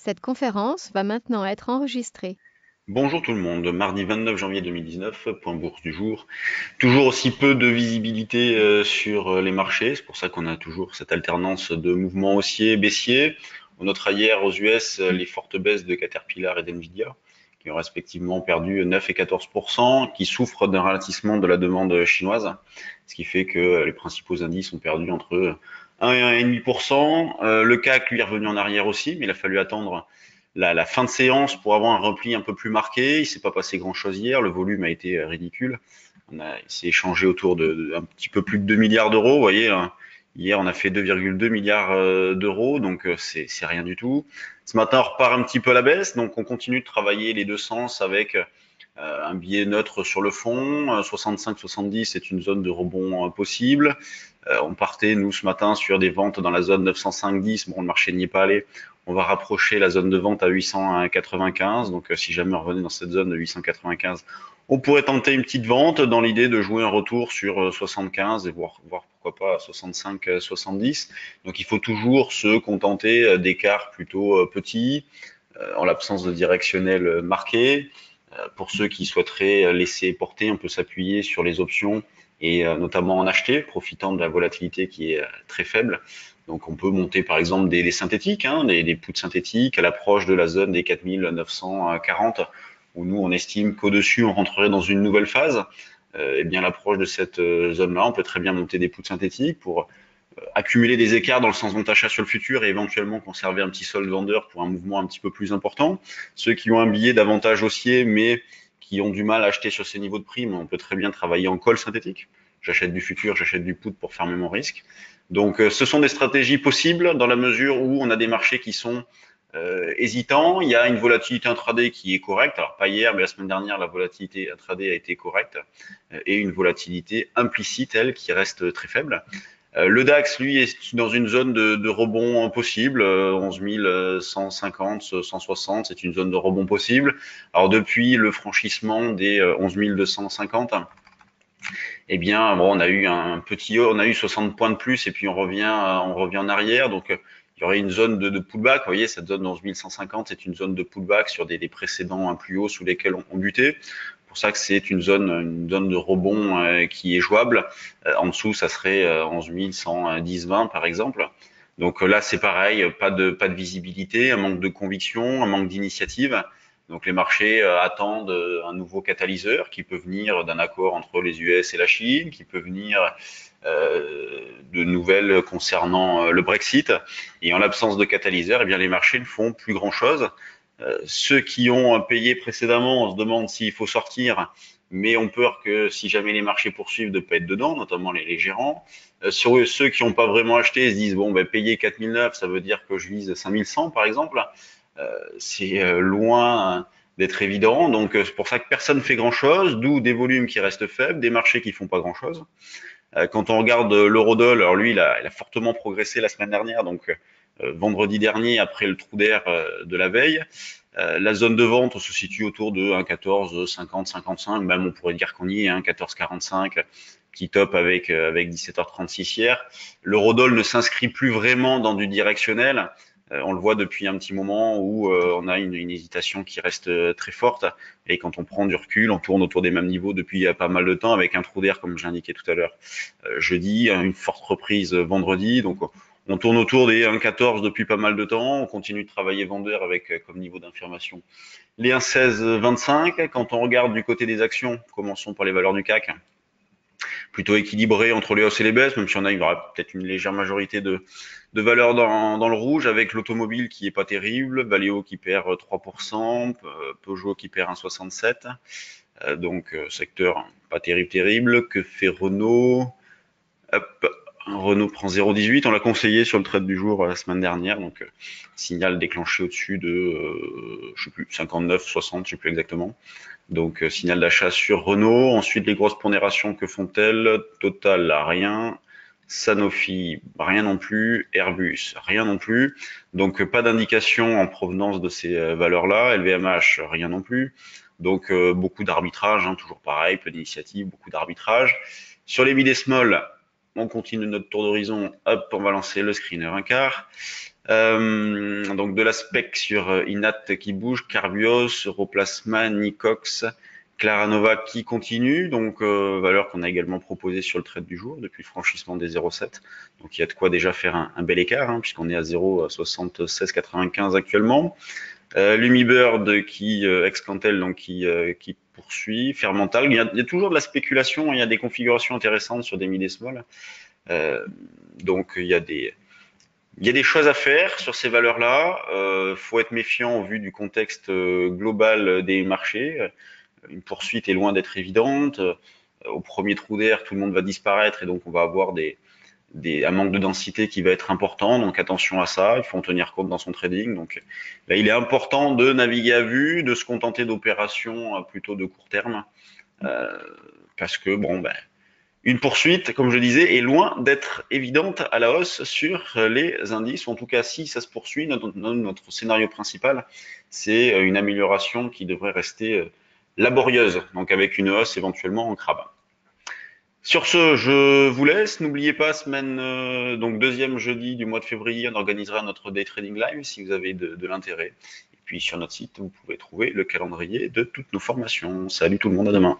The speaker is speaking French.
Cette conférence va maintenant être enregistrée. Bonjour tout le monde, mardi 29 janvier 2019, point bourse du jour. Toujours aussi peu de visibilité sur les marchés, c'est pour ça qu'on a toujours cette alternance de mouvements haussiers et baissiers. On notera hier aux US les fortes baisses de Caterpillar et d'Nvidia, qui ont respectivement perdu 9 et 14%, qui souffrent d'un ralentissement de la demande chinoise, ce qui fait que les principaux indices ont perdu entre 1 et 1,5%. Le CAC, lui, est revenu en arrière aussi, mais il a fallu attendre la fin de séance pour avoir un repli un peu plus marqué. Il s'est pas passé grand-chose hier, le volume a été ridicule. Il s'est échangé autour de un petit peu plus de 2 milliards d'euros. Vous voyez, hein. Hier, on a fait 2,2 milliards d'euros, donc c'est rien du tout. Ce matin, on repart un petit peu à la baisse, donc on continue de travailler les deux sens avec un biais neutre sur le fond. 65-70, c'est une zone de rebond possible. On partait, nous, ce matin, sur des ventes dans la zone 905-10. Bon, le marché n'y est pas allé. On va rapprocher la zone de vente à 895. Donc, si jamais on revenait dans cette zone de 895, on pourrait tenter une petite vente dans l'idée de jouer un retour sur 75 et voir pourquoi pas 65-70. Donc, il faut toujours se contenter d'écarts plutôt petits, en l'absence de directionnel marqué. Pour ceux qui souhaiteraient laisser porter, on peut s'appuyer sur les options et notamment en acheter, profitant de la volatilité qui est très faible. Donc on peut monter par exemple des synthétiques, hein, des puts synthétiques à l'approche de la zone des 4940, où nous on estime qu'au-dessus on rentrerait dans une nouvelle phase. Et bien à l'approche de cette zone-là, on peut très bien monter des puts synthétiques pour accumuler des écarts dans le sens d'achat sur le futur et éventuellement conserver un petit solde vendeur pour un mouvement un petit peu plus important. Ceux qui ont un billet davantage haussier mais qui ont du mal à acheter sur ces niveaux de prime, on peut très bien travailler en call synthétique. J'achète du futur, j'achète du put pour fermer mon risque. Donc ce sont des stratégies possibles dans la mesure où on a des marchés qui sont hésitants. Il y a une volatilité intraday qui est correcte. Alors pas hier, mais la semaine dernière, la volatilité intraday a été correcte et une volatilité implicite, elle, qui reste très faible. Le DAX, lui, est dans une zone de rebond possible, 11 150, 160, c'est une zone de rebond possible. Alors depuis le franchissement des 11 250, eh bien, bon, on a eu un petit haut, on a eu 60 points de plus et puis on revient en arrière. Donc, il y aurait une zone de pullback. Vous voyez, cette zone de 11 150, c'est une zone de pullback sur des précédents plus hauts sous lesquels on butait. C'est pour ça que c'est une zone de rebond qui est jouable. En dessous, ça serait 11 110-20 par exemple. Donc là, c'est pareil, pas de visibilité, un manque de conviction, un manque d'initiative. Donc les marchés attendent un nouveau catalyseur qui peut venir d'un accord entre les US et la Chine, qui peut venir de nouvelles concernant le Brexit. Et en l'absence de catalyseur, eh bien les marchés ne font plus grand-chose. Ceux qui ont payé précédemment, on se demande s'il faut sortir, mais on peur que si jamais les marchés poursuivent de ne pas être dedans, notamment les gérants. Sur ceux qui n'ont pas vraiment acheté, ils se disent bon, ben, payer 4009, ça veut dire que je vise 5100 par exemple. C'est loin d'être évident. Donc c'est pour ça que personne ne fait grand-chose, d'où des volumes qui restent faibles, des marchés qui font pas grand-chose. Quand on regarde l'eurodoll, alors lui, il a fortement progressé la semaine dernière, donc vendredi dernier, après le trou d'air de la veille. La zone de vente on se situe autour de 1,14, 50, 55, même on pourrait dire qu'on y est, 14,45, petit top avec 17h36 hier. L'eurodoll ne s'inscrit plus vraiment dans du directionnel. On le voit depuis un petit moment où on a une hésitation qui reste très forte. Et quand on prend du recul, on tourne autour des mêmes niveaux depuis pas mal de temps avec un trou d'air, comme je l'indiquais tout à l'heure jeudi, une forte reprise vendredi. Donc on tourne autour des 1,14 depuis pas mal de temps. On continue de travailler vendeur avec comme niveau d'information les 1,1625. Quand on regarde du côté des actions, commençons par les valeurs du CAC, plutôt équilibré entre les hausses et les baisses, même si on a peut-être une légère majorité de valeurs dans le rouge, avec l'automobile qui est pas terrible, Valeo qui perd 3%, Peugeot qui perd 1,67, donc secteur pas terrible. Que fait Renault? Hop, Renault prend 0,18. On l'a conseillé sur le trade du jour la semaine dernière, donc signal déclenché au-dessus de, je sais plus, 59, 60, je sais plus exactement. Donc signal d'achat sur Renault. Ensuite, les grosses pondérations, que font-elles? Total, rien. Sanofi, rien non plus. Airbus, rien non plus. Donc pas d'indication en provenance de ces valeurs-là. LVMH, rien non plus. Donc beaucoup d'arbitrage, toujours pareil, peu d'initiative, beaucoup d'arbitrage. Sur les mid et small, on continue notre tour d'horizon. Hop, on va lancer le screener un quart. Donc de la spec sur Inat qui bouge, Carbios, Europlasma, Nicox, Claranova qui continue, donc valeur qu'on a également proposée sur le trade du jour depuis le franchissement des 0,7. Donc il y a de quoi déjà faire un bel écart, hein, puisqu'on est à 0,7695 actuellement. Lumibird qui ex-Cantel, donc qui poursuit. Fermental, il y a toujours de la spéculation, il y a des configurations intéressantes sur des mid et small. Donc il y a des choses à faire sur ces valeurs-là. Faut être méfiant au vu du contexte global des marchés. Une poursuite est loin d'être évidente. Au premier trou d'air, tout le monde va disparaître et donc on va avoir un manque de densité qui va être important. Donc attention à ça, il faut en tenir compte dans son trading. Donc là, il est important de naviguer à vue, de se contenter d'opérations plutôt de court terme, parce que une poursuite, comme je disais, est loin d'être évidente à la hausse sur les indices, ou en tout cas si ça se poursuit, notre scénario principal, c'est une amélioration qui devrait rester laborieuse, donc avec une hausse éventuellement en crabe. Sur ce, je vous laisse. N'oubliez pas, semaine donc deuxième jeudi du mois de février, on organisera notre day trading live si vous avez de l'intérêt. Et puis sur notre site, vous pouvez trouver le calendrier de toutes nos formations. Salut tout le monde, à demain.